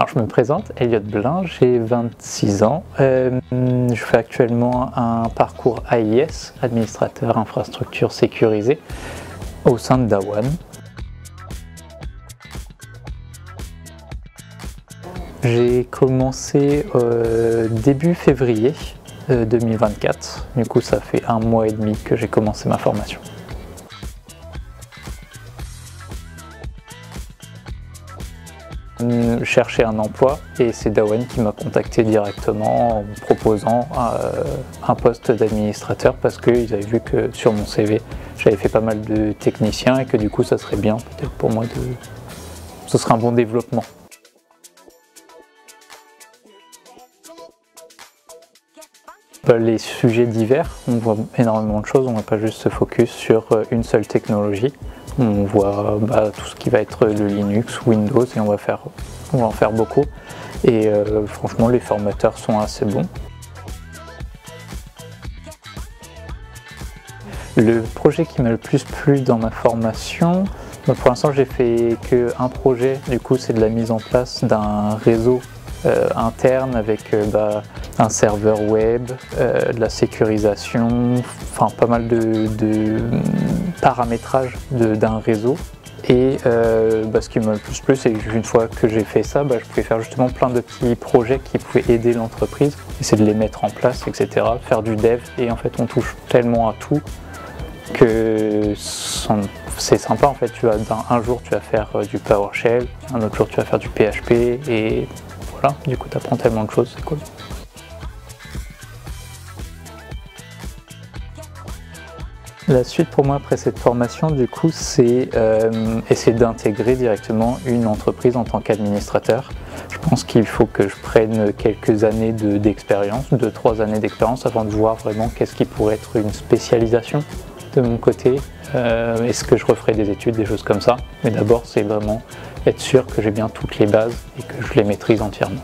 Alors je me présente, Elliot Blin, j'ai 26 ans. Je fais actuellement un parcours AIS, administrateur infrastructure sécurisée, au sein de Dawan. J'ai commencé début février 2024, du coup ça fait 1 mois et demi que j'ai commencé ma formation. Chercher un emploi et c'est Dawan qui m'a contacté directement en me proposant un poste d'administrateur parce qu'ils avaient vu que sur mon CV j'avais fait pas mal de technicien et que du coup ça serait bien peut-être pour moi ce serait un bon développement. Les sujets divers, on voit énormément de choses, on ne va pas juste se focus sur une seule technologie. On voit tout ce qui va être le Linux, Windows et on va en faire beaucoup. Et franchement, les formateurs sont assez bons. Le projet qui m'a le plus plu dans ma formation, pour l'instant j'ai fait qu'un projet, du coup c'est de la mise en place d'un réseau interne avec un serveur web, de la sécurisation, enfin pas mal de paramétrage d'un réseau. Et ce qui m'a le plus plu, c'est qu'une fois que j'ai fait ça, je pouvais faire justement plein de petits projets qui pouvaient aider l'entreprise, essayer de les mettre en place, etc. Faire du dev et en fait on touche tellement à tout que c'est sympa en fait. Un jour tu vas faire du PowerShell, un autre jour tu vas faire du PHP et voilà, du coup tu apprends tellement de choses, c'est cool. La suite pour moi après cette formation, du coup, c'est essayer d'intégrer directement une entreprise en tant qu'administrateur. Je pense qu'il faut que je prenne quelques années d'expérience, 2-3 années d'expérience avant de voir vraiment qu'est-ce qui pourrait être une spécialisation de mon côté. Est-ce que je referai des études, des choses comme ça. Mais d'abord, c'est vraiment être sûr que j'ai bien toutes les bases et que je les maîtrise entièrement.